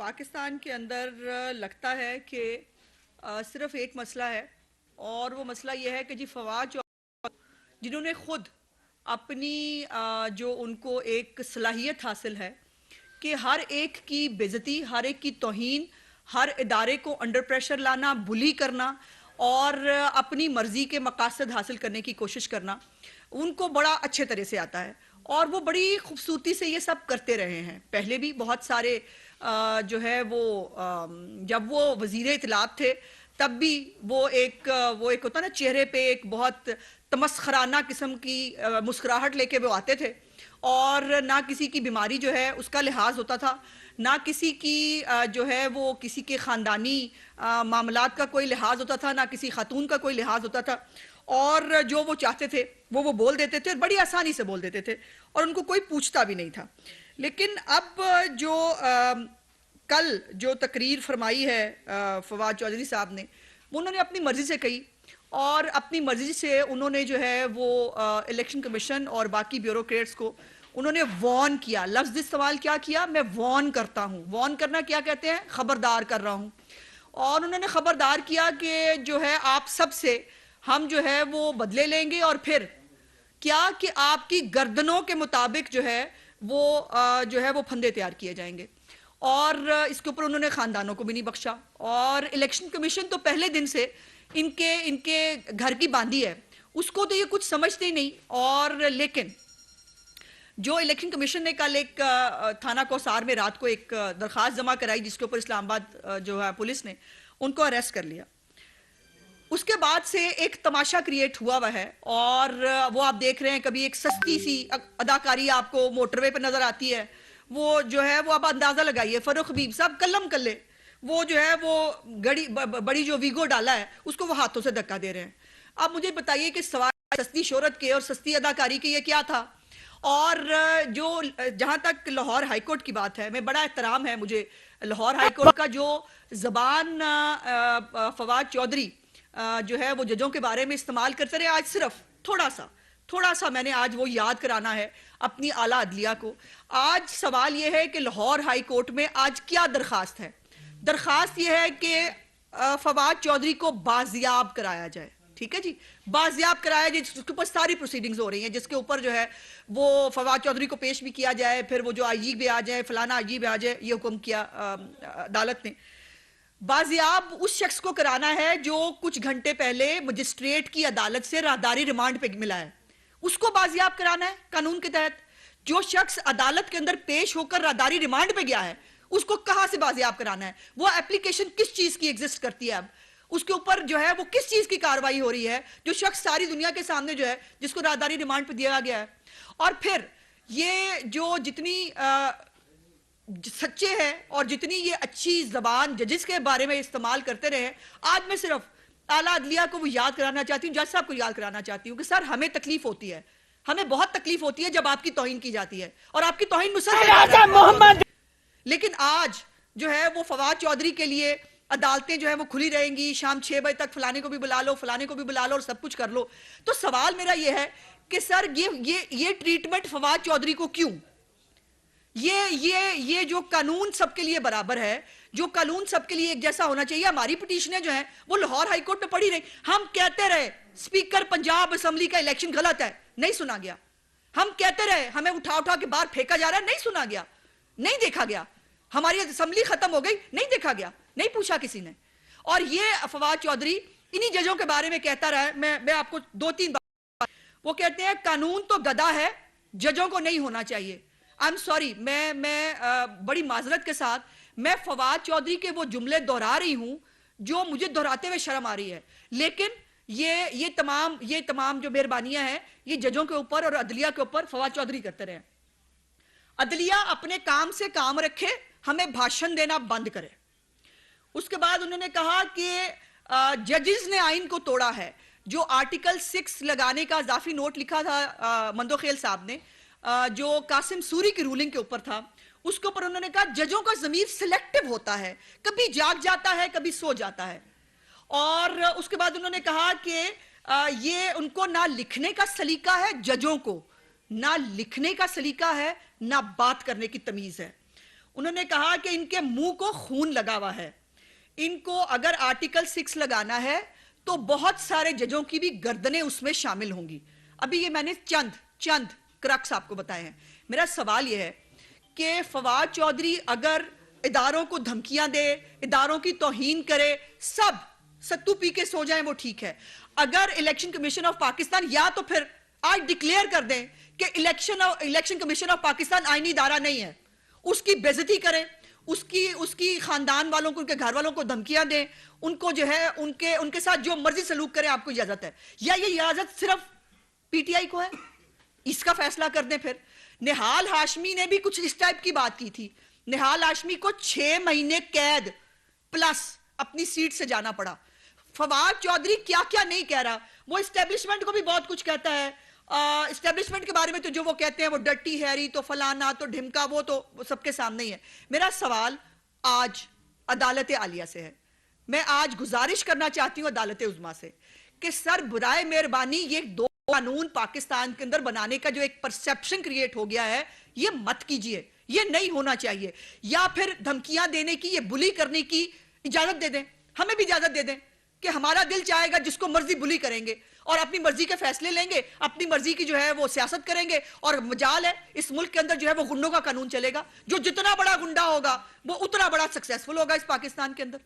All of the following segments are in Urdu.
پاکستان کے اندر لگتا ہے کہ صرف ایک مسئلہ ہے اور وہ مسئلہ یہ ہے کہ جی فواد جنہوں نے خود اپنی جو ان کو ایک صلاحیت حاصل ہے کہ ہر ایک کی بےعزتی، ہر ایک کی توہین، ہر ادارے کو انڈر پریشر لانا، بلی کرنا اور اپنی مرضی کے مقاصد حاصل کرنے کی کوشش کرنا ان کو بڑا اچھے طرح سے آتا ہے اور وہ بڑی خوبصورتی سے یہ سب کرتے رہے ہیں۔ پہلے بھی بہت سارے جو ہے وہ جب وہ وزیر اطلاعات تھے تب بھی وہ ایک ہوتا نا چہرے پہ ایک بہت تمسخرانہ قسم کی مسکراہٹ لے کے وہ آتے تھے اور نہ کسی کی بیماری جو ہے اس کا لحاظ ہوتا تھا، نہ کسی کی جو ہے وہ کسی کے خاندانی معاملات کا کوئی لحاظ ہوتا تھا، نہ کسی خاتون کا کوئی لحاظ ہوتا تھا اور جو وہ چاہتے تھے وہ بول دیتے تھے اور بڑی آسانی سے بول دیتے تھے اور ان کو کوئی پوچھتا بھی نہیں تھا۔ لیکن اب جو کل جو تقریر فرمائی ہے فواد چودھری صاحب نے، انہوں نے اپنی مرضی سے کہی اور اپنی مرضی سے انہوں نے جو ہے وہ الیکشن کمیشن اور باقی بیوروکریٹس کو انہوں نے وارن کیا۔ لفظ استعمال کیا کیا؟ میں وارن کرتا ہوں۔ وارن کرنا کیا کہتے ہیں؟ خبردار کر رہا ہوں۔ اور انہوں نے خبردار کیا کہ جو ہے آپ سب سے ہم جو ہے وہ بدلے لیں گے اور پھر کیا کہ آپ کی گردنوں کے مطابق جو ہے وہ پھندے تیار کیے جائیں گے اور اس کے اوپر انہوں نے خاندانوں کو بھی نہیں بخشا۔ اور الیکشن کمیشن تو پہلے دن سے ان کے گھر کی باندھی ہے، اس کو تو یہ کچھ سمجھتے ہی نہیں۔ اور لیکن جو الیکشن کمیشن نے کل ایک تھانہ کوسار میں رات کو ایک درخواست جمع کرائی جس کے اوپر اسلام آباد جو ہے پولیس نے ان کو اریسٹ کر لیا، اس کے بعد سے ایک تماشا کریٹ ہوا ہے اور وہ آپ دیکھ رہے ہیں کبھی ایک سستی سی اداکاری آپ کو موٹر وے پہ نظر آتی ہے، وہ جو ہے وہ آپ اندازہ لگائیے فروخ حبیب صاحب کلم کلے وہ جو ہے وہ بڑی جو ویگو ڈالا ہے اس کو وہ ہاتھوں سے دھکا دے رہے ہیں۔ اب مجھے بتائیے کہ سوال سستی شہرت کے اور سستی اداکاری کے یہ کیا تھا؟ اور جو جہاں تک لاہور ہائی کورٹ کی بات ہے، میں بڑا احترام ہے مجھے لاہور ہائی کورٹ کا جو زبان فواد چودھری جو ہے وہ ججوں کے بارے میں استعمال کرتے رہے، آج صرف تھوڑا سا میں نے آج وہ یاد کرانا ہے اپنی اعلیٰ عدلیہ کو۔ آج سوال یہ ہے کہ لاہور ہائی کورٹ میں آج کیا درخواست ہے؟ درخواست یہ ہے کہ فواد چودھری کو بازیاب کرایا جائے، ٹھیک ہے جی، بازیاب کرایا جائے، جس کے اوپر ساری پروسیڈنگز ہو رہی ہیں، جس کے اوپر جو ہے وہ فواد چودھری کو پیش بھی کیا جائے، پھر وہ جو آئی جی بھی آ جائے، فلانا آئی جی بھی آ جائے، یہ حکم کیا عدالت نے۔ بازیاب اس شخص کو کرانا ہے جو کچھ گھنٹے پہلے مجسٹریٹ کی عدالت سے راہداری ریمانڈ پہ ملا ہے، اس کو بازیاب کرانا ہے قانون کے تحت۔ جو شخص عدالت کے اندر پیش ہو کر راہداری ریمانڈ پہ گیا ہے اس کو کہاں سے بازیاب کرانا ہے؟ وہ اپلیکیشن کس چیز کی ایگزسٹ کرتی ہے؟ اب اس کے اوپر جو ہے وہ کس چیز کی کاروائی ہو رہی ہے جو شخص ساری دنیا کے سامنے جو ہے جس کو راہداری ریمانڈ پہ دیا گیا ہے؟ اور پھر یہ جو جتنی سچے ہیں اور جتنی یہ اچھی زبان ججز کے بارے میں استعمال کرتے رہے، آج میں صرف اعلیٰ عدلیہ کو وہ یاد کرانا چاہتی ہوں، جج صاحب کو یاد کرانا چاہتی ہوں کہ سر ہمیں تکلیف ہوتی ہے، ہمیں بہت تکلیف ہوتی ہے جب آپ کی توہین کی جاتی ہے اور آپ کی توہین مسلسل، لیکن آج جو ہے وہ فواد چودھری کے لیے عدالتیں جو ہے وہ کھلی رہیں گی، شام 6 بجے تک فلانے کو بھی بلا لو، فلانے کو بھی بلا لو اور سب کچھ کر لو۔ تو سوال میرا یہ ہے کہ سر یہ ٹریٹمنٹ فواد چودھری کو کیوں؟ یہ جو قانون سب کے لیے برابر ہے، جو قانون سب کے لیے ایک جیسا ہونا چاہیے، ہماری پٹیشنیں جو ہیں وہ لاہور ہائی کورٹ میں پڑھی رہی، ہم کہتے رہے سپیکر پنجاب اسمبلی کا الیکشن غلط ہے، نہیں سنا گیا، ہم کہتے رہے ہمیں اٹھا کے باہر پھینکا جا رہا ہے، نہیں سنا گیا، نہیں دیکھا گیا، ہماری اسمبلی ختم ہو گئی، نہیں دیکھا گیا، نہیں پوچھا کسی نے۔ اور یہ فواد چودھری انہی ججوں کے بارے میں کہتا رہا ہے، میں آپ کو 2-3 بات، وہ کہتے ہیں قانون تو گدھا ہے، ججوں کو نہیں ہونا چاہیے۔ I'm sorry، میں بڑی معذرت کے ساتھ میں فواد چودھری کے وہ جملے دہرا رہی ہوں جو مجھے دہراتے ہوئے شرم آ رہی ہے، لیکن یہ تمام جو مہربانیاں ہیں یہ ججوں کے اوپر اور عدلیہ کے اوپر فواد چودھری کرتے رہے۔ عدلیہ اپنے کام سے کام رکھے، ہمیں بھاشن دینا بند کرے۔ اس کے بعد انہوں نے کہا کہ ججز نے آئین کو توڑا ہے، جو آرٹیکل 6 لگانے کا اضافی نوٹ لکھا تھا مندوخیل صاحب نے جو قاسم سوری کی رولنگ کے اوپر تھا، اس کے اوپر انہوں نے کہا ججوں کا ضمیر سلیکٹیو ہوتا ہے، کبھی جاگ جاتا ہے کبھی سو جاتا ہے۔ اور اس کے بعد انہوں نے کہا کہ یہ ان کو نہ لکھنے کا سلیقہ ہے، ججوں کو نہ لکھنے کا سلیقہ ہے نہ بات کرنے کی تمیز ہے۔ انہوں نے کہا کہ ان کے منہ کو خون لگا ہوا ہے, ان کو اگر آرٹیکل 6 لگانا ہے تو بہت سارے ججوں کی بھی گردنیں اس میں شامل ہوں گی. ابھی یہ میں نے چند کرکس آپ کو بتائے ہیں. میرا سوال یہ ہے کہ فواد چودھری اگر اداروں کو دھمکیاں دے, اداروں کی توہین کرے, سب ستو پی کے سو جائیں وہ ٹھیک ہے. اگر الیکشن کمیشن آف پاکستان یا تو پھر آج ڈکلیئر کر دیں کہ الیکشن کمیشن آف پاکستان آئینی ادارہ نہیں ہے, اس کی بے عزتی کریں, اس کی خاندان والوں کو, ان کے گھر والوں کو دھمکیاں دیں, ان کو جو ہے ان کے ساتھ جو مرضی سلوک کریں, آپ کو اجازت ہے. یا یہ اجازت صرف پی ٹی آئی کو ہے؟ اس کا فیصلہ کر دیں. پھر نہال ہاشمی نے بھی کچھ اس ٹائپ کی بات کی تھی. نہال ہاشمی کو 6 مہینے قید پلس اپنی سیٹ سے جانا پڑا. فواد چودھری کیا کیا نہیں کہہ رہا, وہ اسٹیبلشمنٹ کو بھی بہت کچھ کہتا ہے. اسٹیبلشمنٹ کے بارے میں تو جو وہ کہتے ہیں وہ ڈٹی ہیری, تو فلانا, تو ڈھمکا, وہ تو سب کے سامنے ہی ہے. میرا سوال آج عدالت عالیہ سے ہے. میں آج گزارش کرنا چاہتی ہوں عدالت عظمیٰ سے کہ سر برائے مہربانی یہ 2 قانون پاکستان کے اندر بنانے کا جو ایک پرسیپشن کریٹ ہو گیا ہے, یہ مت کیجئے, یہ نہیں ہونا چاہیے. یا پھر دھمکیاں دینے کی, یہ بلی کرنے کی اجازت دے دیں, ہمیں بھی اجازت دے دیں کہ ہمارا دل چاہے گا جس کو مرضی بلی کریں گے اور اپنی مرضی کے فیصلے لیں گے, اپنی مرضی کی جو ہے وہ سیاست کریں گے. اور مجال ہے اس ملک کے اندر جو ہے وہ گنڈوں کا قانون چلے گا, جو جتنا بڑا گنڈا ہوگا وہ اتنا بڑا سکسیسفل ہوگا اس پاکستان کے اندر.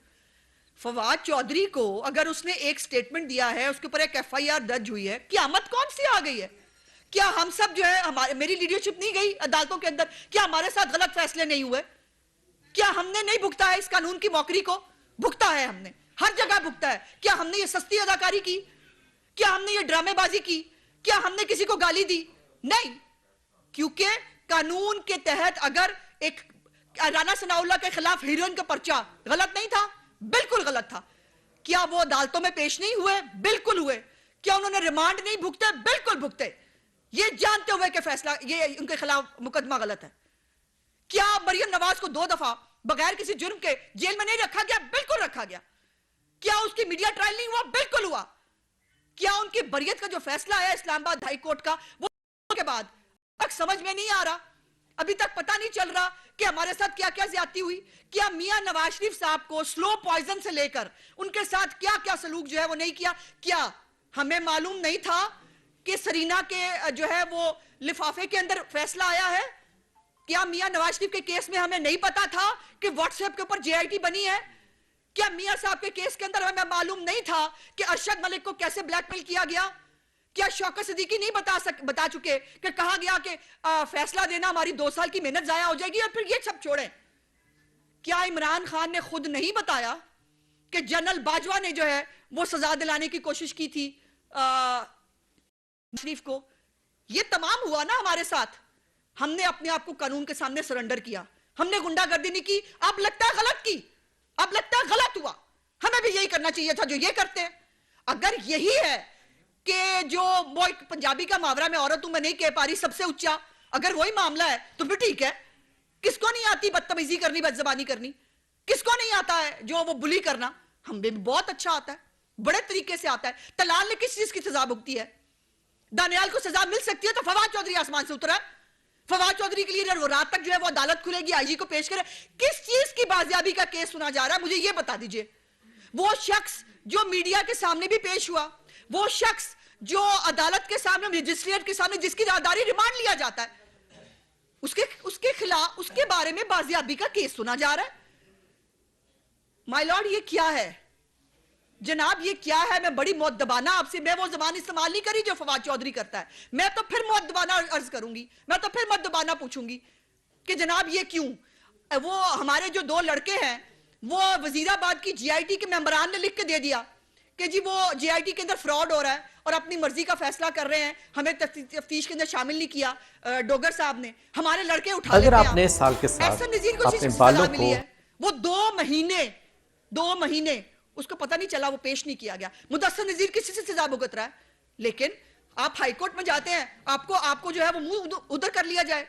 فواد چودھری کو اگر اس نے ایک سٹیٹمنٹ دیا ہے, اس کے اوپر ایک ایف آئی آر درج ہوئی ہے, قیامت کون سی آ گئی ہے؟ کیا ہم سب جو ہے میری لیڈرشپ نہیں گئی عدالتوں کے اندر؟ کیا ہمارے ساتھ غلط فیصلے نہیں ہوئے؟ کیا ہم نے نہیں بھگتا ہے اس قانون کی موکری کو؟ بھگتا ہے, ہم نے ہر جگہ بھگتا ہے. کیا ہم نے یہ سستی اداکاری کی؟ کیا ہم نے یہ ڈرامے بازی کی؟ کیا ہم نے کسی کو گالی دی؟ نہیں. کیونکہ قانون کے تحت اگر ایک رانا ثناء اللہ کے خلاف ہیروئن کا پرچہ غلط نہیں تھا؟ بالکل غلط تھا. کیا وہ عدالتوں میں پیش نہیں ہوئے؟ بالکل ہوئے. کیا انہوں نے ریمانڈ نہیں بھگتے؟ بالکل بھگتے, یہ جانتے ہوئے کہ فیصلہ یہ ان کے خلاف مقدمہ غلط ہے. کیا مریم نواز کو 2 دفعہ بغیر کسی جرم کے جیل میں نہیں رکھا گیا؟ بالکل رکھا گیا. کیا اس کی میڈیا ٹرائل نہیں ہوا؟ بالکل ہوا. کیا ان کی بریت کا جو فیصلہ ہے اسلام آباد ہائی کورٹ کا, وہ کے بعد تک سمجھ میں نہیں آ رہا, ابھی تک پتہ نہیں چل رہا کہ ہمارے ساتھ کیا کیا زیادتی ہوئی؟ کیا میاں نواز شریف صاحب کو سلو پوائزن سے لے کر ان کے ساتھ کیا کیا سلوک جو ہے وہ نہیں کیا؟ کیا ہمیں معلوم نہیں تھا کہ سرینا کے جو ہے وہ لفافے کے اندر فیصلہ آیا ہے؟ کیا میاں نواز شریف کے کیس میں ہمیں نہیں پتا تھا کہ واٹس ایپ کے اوپر جے آئی ٹی بنی ہے؟ کیا میاں صاحب کے کیس کے اندر ہمیں معلوم نہیں تھا کہ ارشد ملک کو کیسے بلیک میل کیا گیا؟ کیا شوکت صدیقی نہیں بتا چکے کہ کہا گیا کہ فیصلہ دینا ہماری 2 سال کی محنت ضائع ہو جائے گی, اور پھر یہ سب چھوڑیں؟ کیا عمران خان نے خود نہیں بتایا کہ جنرل باجوہ نے جو ہے وہ سزا دلانے کی کوشش کی تھی شریف کو؟ یہ تمام ہوا نا ہمارے ساتھ. ہم نے اپنے آپ کو قانون کے سامنے سرنڈر کیا, ہم نے گنڈا گردی نہیں کی. اب لگتا ہے غلط کی, اب لگتا ہے غلط ہوا. ہمیں بھی یہی کرنا چاہیے تھا جو یہ کرتے ہیں. اگر یہی ہے کہ جو وہ ایک پنجابی کا محاورہ میں عورت ہوں میں نہیں کہہ پا رہی سب سے اونچا, اگر وہی معاملہ ہے تو پھر ٹھیک ہے. کس کو نہیں آتی بدتمیزی کرنی, بد زبانی کرنی؟ کس کو نہیں آتا ہے جو وہ بلی کرنا؟ ہم بھی بہت اچھا آتا ہے, بڑے طریقے سے آتا ہے. طلال نے کس چیز کی سزا بھگتی ہے؟ دانیال کو سزا مل سکتی ہے تو فواد چودھری آسمان سے اترا ہے. فواد چودھری کے لیے وہ رات تک جو ہے وہ عدالت کھلے گی, آئی جی کو پیش کرے. کس چیز کی بازیابی کا کیس سنا جا رہا ہے؟ مجھے یہ بتا دیجئے. وہ شخص جو میڈیا کے سامنے بھی پیش ہوا, وہ شخص جو عدالت کے سامنے, مجسٹریٹ کے سامنے جس کی رازداری ریمانڈ لیا جاتا ہے, اس کے خلاف, اس کے بارے میں بازیابی کا کیس سنا جا رہا ہے. مائی لارڈ, یہ کیا ہے جناب؟ یہ کیا ہے؟ میں بڑی مؤدبانہ آپ سے, میں وہ زبان استعمال نہیں کری جو فواد چودھری کرتا ہے. میں تو پھر مؤدبانہ عرض کروں گی, میں تو پھر مؤدبانہ پوچھوں گی کہ جناب یہ کیوں؟ وہ ہمارے جو 2 لڑکے ہیں وہ وزیر آباد کی جی آئی ٹی کے ممبران نے لکھ کے دے دیا کہ جی وہ جی آئی ٹی کے اندر فراڈ ہو رہا ہے اور اپنی مرضی کا فیصلہ کر رہے ہیں, ہمیں تفتیش کے اندر شامل نہیں کیا ڈوگر صاحب نے. ہمارے لڑکے اٹھا لیتے ہیں. اگر آپ نے سال کے ساتھ احسن نذیر کو اپنے سزا بالوں ملی کو ہے, وہ 2 مہینے اس کو پتہ نہیں چلا, وہ پیش نہیں کیا گیا. مدثر نذیر کسی سے سزا بھگت رہا ہے, لیکن آپ ہائی کورٹ میں جاتے ہیں, آپ کو جو ہے وہ منہ ادھر کر لیا جائے.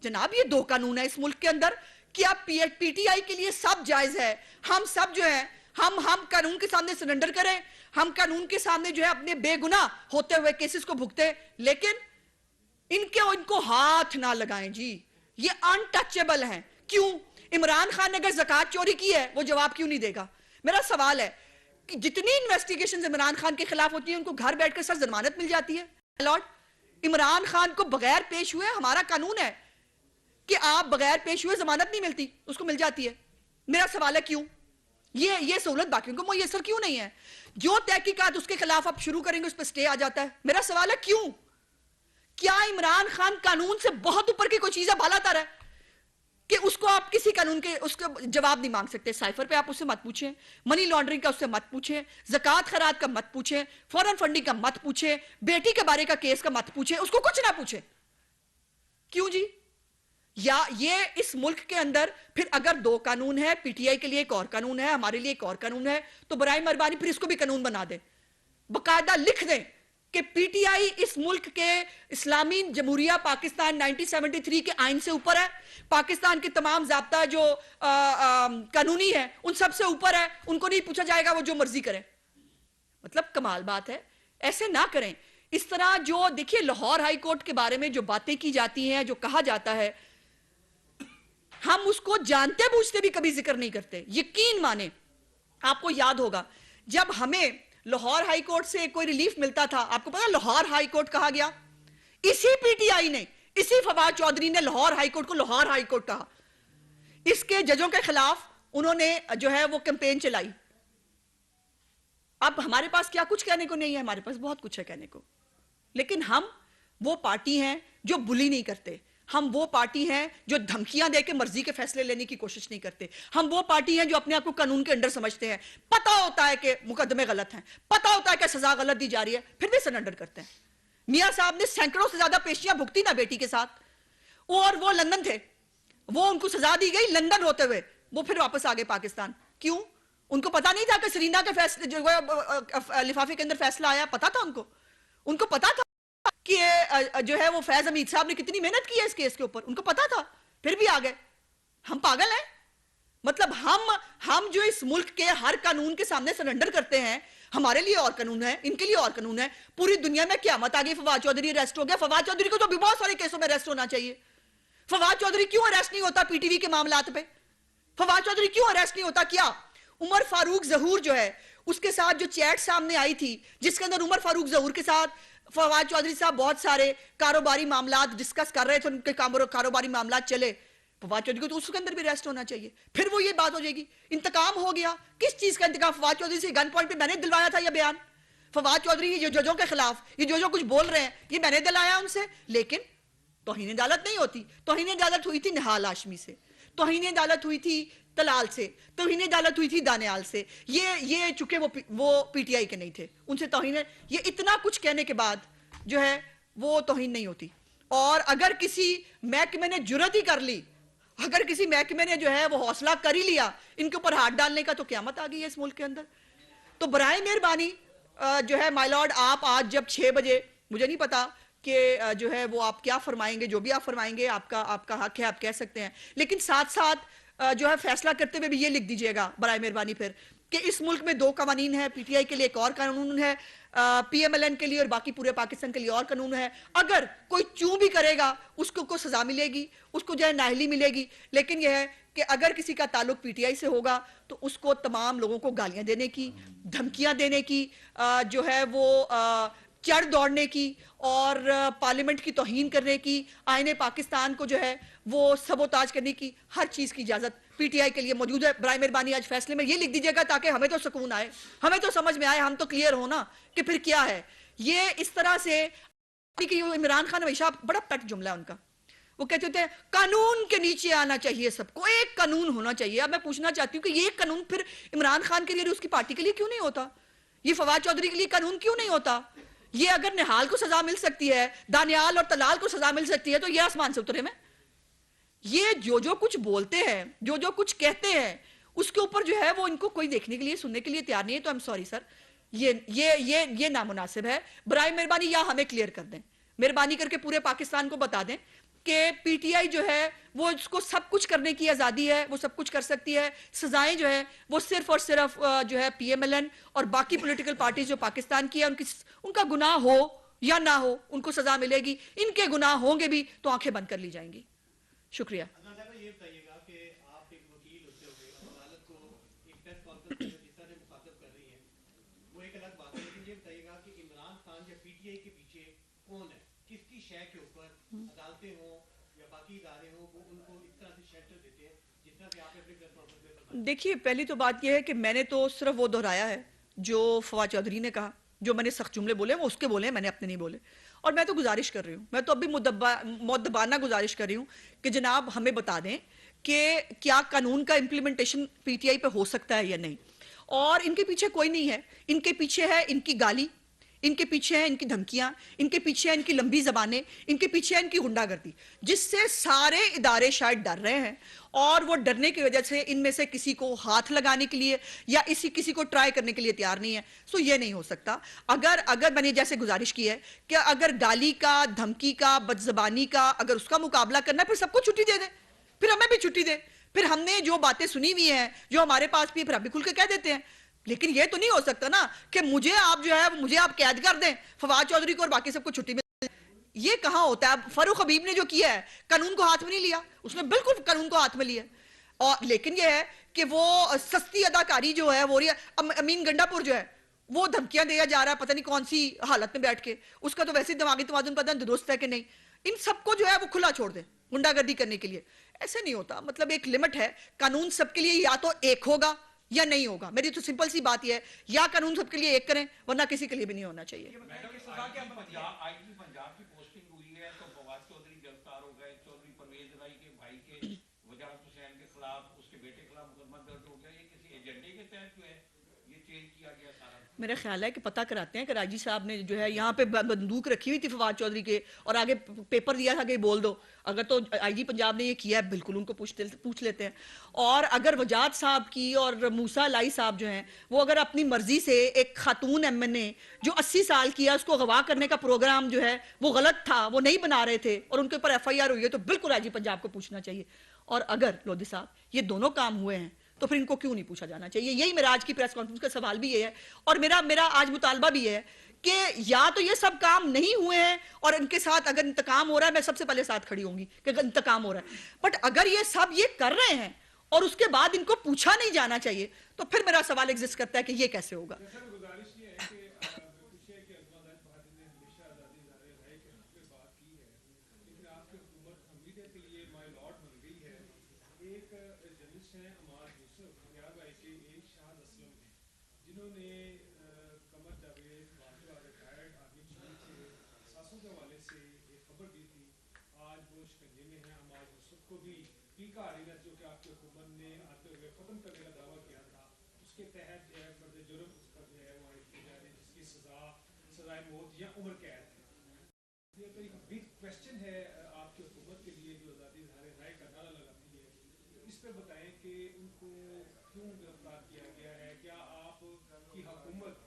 جناب یہ 2 قانون ہے اس ملک کے اندر. کیا پی ٹی آئی کے لیے سب جائز ہے؟ ہم سب جو ہیں ہم قانون کے سامنے سرنڈر کریں, ہم قانون کے سامنے جو ہے اپنے بے گناہ ہوتے ہوئے کیسز کو بھگتے, لیکن ان کو ہاتھ نہ لگائیں جی. یہ انٹچیبل ہیں. کیوں؟ عمران خان نے اگر زکوٰۃ چوری کی ہے وہ جواب کیوں نہیں دے گا؟ میرا سوال ہے کہ جتنی انویسٹیگیشن عمران خان کے خلاف ہوتی ہیں ان کو گھر بیٹھ کر سر ضمانت مل جاتی ہے. لارڈ عمران خان کو بغیر پیش ہوئے، ہمارا قانون ہے کہ آپ بغیر پیش ہوئے ضمانت نہیں ملتی، اس کو مل جاتی ہے. میرا سوال ہے کیوں یہ سہولت باقیوں کو میسر کیوں نہیں ہے؟ جو تحقیقات اس کے خلاف آپ شروع کریں گے اس پہ سٹے آ جاتا ہے. میرا سوال ہے کیوں؟ کیا عمران خان قانون سے بہت اوپر کی کوئی چیز ہے بالا تر ہے کہ اس کو آپ کسی قانون کے اس کا جواب نہیں مانگ سکتے؟ سائفر پہ آپ اس سے مت پوچھیں، منی لانڈرنگ کا اس سے مت پوچھیں، زکوٰۃ خیرات کا مت پوچھیں، فورن فنڈنگ کا مت پوچھیں، بیٹی کے بارے کا کیس کا مت پوچھیں، اس کو کچھ نہ پوچھیں. کیوں جی؟ یا یہ اس ملک کے اندر پھر اگر دو قانون ہے، پی ٹی آئی کے لیے ایک اور قانون ہے، ہمارے لیے ایک اور قانون ہے، تو برائے مہربانی پھر اس کو بھی قانون بنا دیں، باقاعدہ لکھ دیں کہ پی ٹی آئی اس ملک کے اسلامی جمہوریہ پاکستان 1973 کے آئین سے اوپر ہے، پاکستان کے تمام ضابطہ جو قانونی ہے ان سب سے اوپر ہے، ان کو نہیں پوچھا جائے گا، وہ جو مرضی کریں. مطلب کمال بات ہے، ایسے نہ کریں. اس طرح جو دیکھیے لاہور ہائی کورٹ کے بارے میں جو باتیں کی جاتی ہیں، جو کہا جاتا ہے، ہم اس کو جانتے بوجھتے بھی کبھی ذکر نہیں کرتے. یقین مانیں، آپ کو یاد ہوگا جب ہمیں لاہور ہائی کورٹ سے کوئی ریلیف ملتا تھا، آپ کو پتا لاہور ہائی کورٹ کہا گیا، اسی پی ٹی آئی نے، اسی فواد چودھری نے لاہور ہائی کورٹ کو لاہور ہائی کورٹ کہا. اس کے ججوں کے خلاف انہوں نے جو ہے وہ کیمپین چلائی. اب ہمارے پاس کیا کچھ کہنے کو نہیں ہے؟ ہمارے پاس بہت کچھ ہے کہنے کو، لیکن ہم وہ پارٹی ہیں جو بلی نہیں کرتے، ہم وہ پارٹی ہیں جو دھمکیاں دے کے مرضی کے فیصلے لینے کی کوشش نہیں کرتے، ہم وہ پارٹی ہیں جو اپنے آپ کو قانون کے اندر سمجھتے ہیں، پتہ ہوتا ہے کہ مقدمے غلط ہیں، پتہ ہوتا ہے کہ سزا غلط دی جا رہی ہے، پھر بھی سرنڈر کرتے ہیں. میاں صاحب نے سینکڑوں سے زیادہ پیشیاں بھگتی نا بیٹی کے ساتھ، اور وہ لندن تھے، وہ ان کو سزا دی گئی لندن ہوتے ہوئے، وہ پھر واپس آ گئے پاکستان. کیوں؟ ان کو پتا نہیں تھا کہ سرینا کے فیصلے جو لفافے کے اندر فیصلہ آیا؟ پتا تھا ان کو پتا تھا کہ جو ہے وہ فیض حمید صاحب نے کتنی محنت کی ہے اس کیس کے اوپر، ان کو پتا تھا، پھر بھی آ گئے. ہم پاگل ہیں؟ مطلب ہم جو اس ملک کے ہر قانون کے سامنے سرنڈر کرتے ہیں، ہمارے لیے اور قانون ہے، ان کے لیے اور قانون ہے. پوری دنیا میں قیامت آ گئی، فواد چودھری اریسٹ ہو گیا. فواد چودھری کو تو بھی بہت سارے کیسوں میں اریسٹ ہونا چاہیے. فواد چودھری کیوں اریسٹ نہیں ہوتا پی ٹی وی کے معاملات پہ؟ فواد چودھری کیوں اریسٹ نہیں ہوتا؟ کیا عمر فاروق ظہور جو ہے اس کے ساتھ جو چیٹ سامنے آئی تھی، جس کے اندر عمر فاروق ظہور کے ساتھ فواد چودھری صاحب بہت سارے کاروباری معاملات ڈسکس کر رہے تھے، ان کے کاروباری معاملات چلے، فواد چودھری کو تو اس کے اندر بھی ریسٹ ہونا چاہیے. پھر وہ یہ بات ہو جائے گی انتقام ہو گیا. کس چیز کا انتقام؟ فواد چودھری سے گن پوائنٹ پہ میں نے دلوایا تھا یہ بیان. فواد چودھری یہ ججوں کے خلاف یہ جو کچھ بول رہے ہیں یہ میں نے دلایا ان سے. لیکن توہین عدالت نہیں ہوتی. توہین عدالت ہوئی تھی نہال ہاشمی سے، توہین عدالت ہوئی تھی تلال سے، توہین عدالت ہوئی تھی دانیال سے. یہ چونکہ وہ پی ٹی آئی کے نہیں تھے، ان سے توہین. یہ اتنا کچھ کہنے کے بعد جو ہے وہ توہین نہیں ہوتی. اور اگر کسی محکمے نے جرات ہی کر لی، اگر کسی محکمے نے جو ہے وہ حوصلہ کر ہی لیا ان کے اوپر ہاتھ ڈالنے کا، تو قیامت آ گئی ہے اس ملک کے اندر. تو برائے مہربانی جو ہے مائی لارڈ، آپ آج جب 6 بجے، مجھے نہیں پتا کہ جو ہے وہ آپ کیا فرمائیں گے، جو بھی آپ فرمائیں گے آپ کا حق ہے، آپ کہہ سکتے ہیں، لیکن ساتھ ساتھ جو ہے فیصلہ کرتے ہوئے بھی یہ لکھ دیجئے گا برائے مہربانی پھر کہ اس ملک میں 2 قوانین ہیں، پی ٹی آئی کے لیے ایک اور قانون ہے، پی ایم ایل این کے لیے اور باقی پورے پاکستان کے لیے اور قانون ہے. اگر کوئی چوں بھی کرے گا اس کو سزا ملے گی، اس کو جو ہے نااہلی ملے گی. لیکن یہ ہے کہ اگر کسی کا تعلق پی ٹی آئی سے ہوگا تو اس کو تمام لوگوں کو گالیاں دینے کی، دھمکیاں دینے کی، جو ہے وہ چڑھ دوڑنے کی اور پارلیمنٹ کی توہین کرنے کی، آئین پاکستان کو جو ہے وہ سبوتاج کرنے کی ہر چیز کی اجازت پی ٹی آئی کے لیے موجود ہے. برائے مہربانی آج فیصلے میں یہ لکھ دیجئے گا تاکہ ہمیں تو سکون آئے، ہمیں تو سمجھ میں آئے، ہم تو کلیئر ہونا کہ پھر کیا ہے. یہ اس طرح سے کہ عمران خان ہمیشہ بڑا پیٹ جملہ ہے ان کا، وہ کہتے ہوتے ہیں قانون کے نیچے آنا چاہیے سب کو، ایک قانون ہونا چاہیے. اب میں پوچھنا چاہتی ہوں کہ یہ قانون پھر عمران خان کے لیے اور اس کی پارٹی کے لیے کیوں نہیں ہوتا؟ یہ فواد چودھری کے لیے قانون کیوں نہیں ہوتا؟ یہ اگر نہال کو سزا مل سکتی ہے، دانیال اور تلال کو سزا مل سکتی ہے، تو یہ آسمان سے اترے میں یہ جو کچھ بولتے ہیں، جو کچھ کہتے ہیں، اس کے اوپر جو ہے وہ ان کو کوئی دیکھنے کے لیے سننے کے لیے تیار نہیں ہے. تو I'm sorry سر، یہ نامناسب ہے. برائے مہربانی یا ہمیں کلیئر کر دیں، مہربانی کر کے پورے پاکستان کو بتا دیں کہ پی ٹی آئی جو ہے وہ اس کو سب کچھ کرنے کی آزادی ہے، وہ سب کچھ کر سکتی ہے. سزائیں جو ہے وہ صرف اور صرف جو ہے پی ایم ایل این اور باقی پولیٹیکل پارٹیز جو پاکستان کی ہے ان کا گناہ ہو یا نہ ہو ان کو سزا ملے گی. ان کے گناہ ہوں گے بھی تو آنکھیں بند کر لی جائیں گی. شکریہ. یہ بتائیے گا کہ آپ ایک وہ ایک الگ بات ہے، لیکن یہ بتائیے گا کہ عمران خان یا پی ٹی آئی کے پیچھے کون ہے، کس کی شے کے اوپر عدالتیں ہوں یا باقی ادارے ہوں وہ ان کو اس طرح سے شیلٹر دیتے ہیں جتنا کہ آپ نے اپنے پریس کانفرنس میں فرمایا؟ دیکھیے پہلی تو بات یہ ہے کہ میں نے تو صرف وہ دہرایا ہے جو فواد چودھری نے کہا، جو میں نے سخت جملے بولے وہ اس کے بولے ہیں، میں نے اپنے نہیں بولے. اور میں تو گزارش کر رہی ہوں، میں تو ابھی مؤدبانہ گزارش کر رہی ہوں کہ جناب ہمیں بتا دیں کہ کیا قانون کا امپلیمنٹیشن پی ٹی آئی پہ ہو سکتا ہے یا نہیں. اور ان کے پیچھے کوئی نہیں ہے، ان کے پیچھے ہے ان کی گالی، ان کے پیچھے ہیں ان کی دھمکیاں، ان کے پیچھے ہیں ان کی لمبی زبانیں، ان کے پیچھے ہے ان کی غنڈہ گردی، جس سے سارے ادارے شاید ڈر رہے ہیں. اور وہ ڈرنے کی وجہ سے ان میں سے کسی کو ہاتھ لگانے کے لیے یا کسی کو ٹرائی کرنے کے لیے تیار نہیں ہے. سو یہ نہیں ہو سکتا. اگر میں نے جیسے گزارش کی ہے کہ اگر گالی کا، دھمکی کا، بدزبانی کا اگر اس کا مقابلہ کرنا ہے، پھر سب کو چھٹی دے دیں، پھر ہمیں بھی چھٹی دیں، پھر ہم نے جو باتیں سنی ہوئی ہیں جو ہمارے پاس بھی پھر ہم بھی کھل کے کہہ دیتے ہیں. لیکن یہ تو نہیں ہو سکتا نا کہ مجھے آپ قید کر دیں، فواد چودھری کو اور باقی سب کو چھٹی میں. یہ کہاں ہوتا ہے؟ فاروق حبیب نے جو کیا ہے قانون کو ہاتھ میں نہیں لیا، اس نے بالکل قانون کو ہاتھ میں لیا. اور لیکن یہ ہے کہ وہ سستی اداکاری جو ہے وہ امین گنڈا پور جو ہے وہ دھمکیاں دیا جا رہا ہے پتہ نہیں کون سی حالت میں بیٹھ کے، اس کا تو ویسے دماغی توازن پتہ نہیں درست ہے کہ نہیں. ان سب کو جو ہے وہ کھلا چھوڑ دیں گنڈا گردی کرنے کے لیے. ایسے نہیں ہوتا. مطلب ایک لمٹ ہے. قانون سب کے لیے یا تو ایک ہوگا یا نہیں ہوگا. میری تو سمپل سی بات یہ ہے، یا قانون سب کے لیے ایک کریں ورنہ کسی کے لیے بھی نہیں ہونا چاہیے. آئی جی پنجاب کی پوسٹنگ ہوئی ہے تو فواد چودھری گرفتار ہو گئے، چودھری پرویز رائی کے بھائی کے وجاہت حسین کے خلاف، اس کے بیٹے کے خلاف مقدمہ درج ہو گیا. یہ کسی ایجنڈے کے تحت جو ہے یہ چینج کیا گیا سارا؟ میرا خیال ہے کہ پتہ کراتے ہیں کہ راجی صاحب نے جو ہے یہاں پہ بندوق رکھی ہوئی تھی فواد چودھری کے اور آگے پیپر دیا تھا کہ بول دو. اگر تو آئی جی پنجاب نے یہ کیا ہے بالکل ان کو پوچھ لیتے ہیں. اور اگر وجاہت صاحب کی اور موسیٰ لائی صاحب جو ہیں وہ اگر اپنی مرضی سے ایک خاتون ایم این اے جو 80 سال کی ہے اس کو اغوا کرنے کا پروگرام جو ہے وہ غلط تھا، وہ نہیں بنا رہے تھے اور ان کے اوپر ایف آئی آر ہوئی ہے تو بالکل آئی جی پنجاب کو پوچھنا چاہیے. اور اگر لودھی صاحب یہ دونوں کام ہوئے ہیں تو پھر ان کو کیوں نہیں پوچھا جانا چاہیے؟ یہی میرا آج کی پریس کانفرنس کا سوال بھی یہ ہے اور میرا آج مطالبہ بھی یہ ہے کہ یا تو یہ سب کام نہیں ہوئے ہیں اور ان کے ساتھ اگر انتقام ہو رہا ہے میں سب سے پہلے ساتھ کھڑی ہوں گی کہ انتقام ہو رہا ہے. بٹ اگر یہ سب یہ کر رہے ہیں اور اس کے بعد ان کو پوچھا نہیں جانا چاہیے تو پھر میرا سوال ایگزسٹ کرتا ہے کہ یہ کیسے ہوگا. جنہوں نے Qamar Javed Bajwa retired army chief تھے، ساسوں کے حوالے سے ایک خبر دی تھی، آج وہ شکنجے میں ہیں. عماد یوسف کو بھی ٹیکہ عریضہ جو کہ آپ کی حکومت نے آتے ہوئے ختم کرنے کا دعویٰ کیا تھا، اس کے تحت جو ہے فرد جرم اس پر جو ہے وہ عائد کی جا رہی ہے جس کی سزائے موت یا عمر قید ہے. یہ تو ایک بگ کوشچن ہے آپ کی حکومت کے لیے جو آزادی اظہار رائے کا نعرہ لگاتی ہے. اس پہ بتائیں کہ ان کو کیوں گرفتار کیا گیا ہے؟ کیا آپ کی حکومت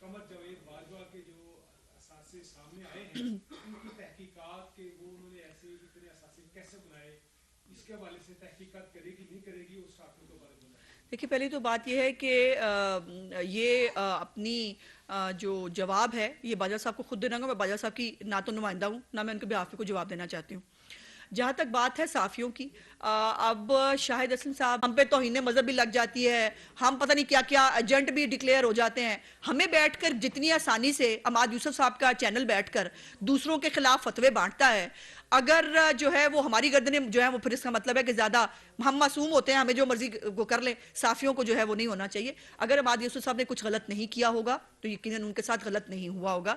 قمر جاوید باجوہ کے جو اثاثے سامنے آئے ہیں ان کی تحقیقات کے وہ انہوں نے ایسے اتنے اثاثے کیسے بنائے، اس کے حوالے سے تحقیقات کرے گی نہیں کرے گی اس آپ کو بارے میں؟ دیکھیے پہلی تو بات یہ ہے کہ یہ اپنی جو جواب ہے یہ باجوہ صاحب کو خود دینا گا. میں باجوہ صاحب کی نہ تو نمائندہ ہوں نہ میں ان کے بیہاف پہ کوئی جواب دینا چاہتی ہوں. جہاں تک بات ہے صحافیوں کی، اب شاہد اسلم صاحب ہم پہ توہین مذہب بھی لگ جاتی ہے، ہم پتہ نہیں کیا کیا ایجنٹ بھی ڈکلیئر ہو جاتے ہیں. ہمیں بیٹھ کر جتنی آسانی سے عماد یوسف صاحب کا چینل بیٹھ کر دوسروں کے خلاف فتوے بانٹتا ہے، اگر جو ہے وہ ہماری گردنیں جو ہے وہ پھر اس کا مطلب ہے کہ زیادہ ہم معصوم ہوتے ہیں، ہمیں جو مرضی وہ کر لیں. صحافیوں کو جو ہے وہ نہیں ہونا چاہیے. اگر عماد یوسف صاحب نے کچھ غلط نہیں کیا ہوگا تو یقیناً ان کے ساتھ غلط نہیں ہوا ہوگا.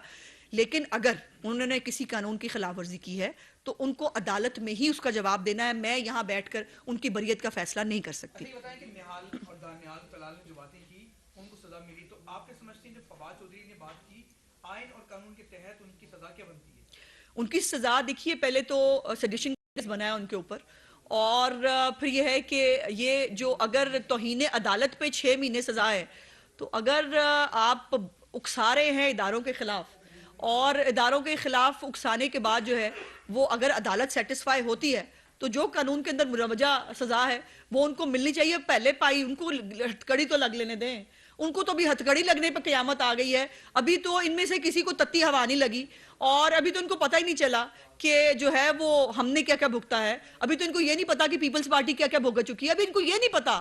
لیکن اگر انہوں نے کسی قانون کی خلاف ورزی کی ہے تو ان کو عدالت میں ہی اس کا جواب دینا ہے. میں یہاں بیٹھ کر ان کی بریت کا فیصلہ نہیں کر سکتی. یہ بتائیں کہ نہال اور دانیال طلال نے جو باتیں کی ان کو سزا ملی، تو آپ کیا سمجھتے ہیں جب فواد چودھری نے بات کی آئین اور قانون کے تحت ان کی سزا کیا بنتی ہے؟ ان کی سزا دیکھیے پہلے تو سیڈیشن کیس بنایا ان کے اوپر، اور پھر یہ ہے کہ یہ جو اگر توہین عدالت پہ 6 مہینے سزا ہے تو اگر آپ اکسا رہے ہیں اداروں کے خلاف اور اداروں کے خلاف اکسانے کے بعد جو ہے وہ اگر عدالت سیٹسفائی ہوتی ہے تو جو قانون کے اندر مروجہ سزا ہے وہ ان کو ملنی چاہیے. پہلے پائی ان کو ہتھکڑی تو لگ لینے دیں. ان کو تو ابھی ہتھکڑی لگنے پہ قیامت آ گئی ہے. ابھی تو ان میں سے کسی کو تتی ہوا نہیں لگی اور ابھی تو ان کو پتہ ہی نہیں چلا کہ جو ہے وہ ہم نے کیا کیا بھگتا ہے. ابھی تو ان کو یہ نہیں پتا کہ پیپلز پارٹی کیا کیا بھگت چکی ہے. ابھی ان کو یہ نہیں پتا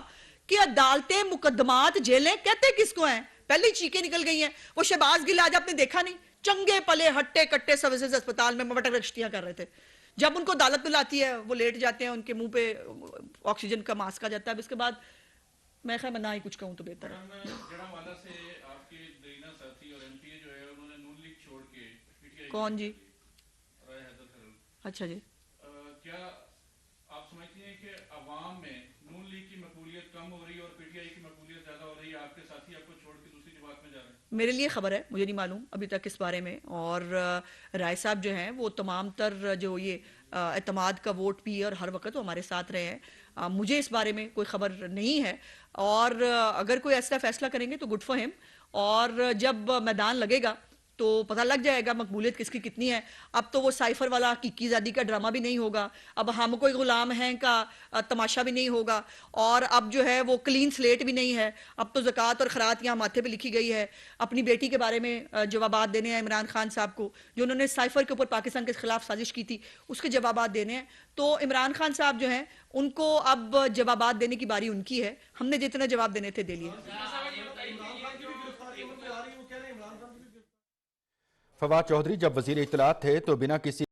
کہ عدالتیں، مقدمات، جیلیں کہتے کس کو ہیں. پہلے ہی چیخیں نکل گئی ہیں. وہ شہباز گل آج آپ نے دیکھا نہیں, چنگے پلے ہٹے کٹے سروسز اسپتال میں مٹک رشتیاں کر رہے تھے. جب ان کو عدالت میں لاتی ہے وہ لیٹ جاتے ہیں, ان کے منہ پہ آکسیجن کا ماسک آ جاتا ہے. اب اس کے بعد میں خیر میں نہ ہی کچھ کہوں تو بہتر ہے. جڑا والا سے آپ کے درینا ساتھی اور ایم پی اے جو ہے انہوں نے نون لیگ چھوڑ کے پی ٹی آئی کون جی؟ رائے حیدر خلیل. اچھا جی, کیا آپ سمجھتی ہیں کہ عوام میں نون لیگ کی مقبولیت کم ہو رہی ہے اور پی ٹی آئی کی مقبولیت زیادہ ہو رہی ہے؟ آپ کے ساتھی آپ کو چھوڑ کے دوسری جماعت میں جا رہے ہیں. میرے لیے خبر ہے, مجھے نہیں معلوم ابھی تک اس بارے میں. اور رائے صاحب جو ہیں وہ تمام تر جو یہ اعتماد کا ووٹ بھی ہے اور ہر وقت وہ ہمارے ساتھ رہے ہیں. مجھے اس بارے میں کوئی خبر نہیں ہے, اور اگر کوئی ایسا فیصلہ کریں گے تو گڈ فار ہم. اور جب میدان لگے گا تو پتہ لگ جائے گا مقبولیت کس کی کتنی ہے. اب تو وہ سائفر والا حقیقی زادی کا ڈرامہ بھی نہیں ہوگا, اب ہم کوئی غلام ہیں کا تماشا بھی نہیں ہوگا, اور اب جو ہے وہ کلین سلیٹ بھی نہیں ہے. اب تو زکوٰۃ اور خیرات یہاں ماتھے پہ لکھی گئی ہے. اپنی بیٹی کے بارے میں جوابات دینے ہیں عمران خان صاحب کو, جو انہوں نے سائفر کے اوپر پاکستان کے خلاف سازش کی تھی, اس کے جوابات دینے ہیں. تو عمران خان صاحب جو ہیں ان کو اب جوابات دینے کی باری ان کی ہے. ہم نے جتنے جواب دینے تھے دے لیے. فواد چودھری جب وزیر اطلاعات تھے تو بنا کسی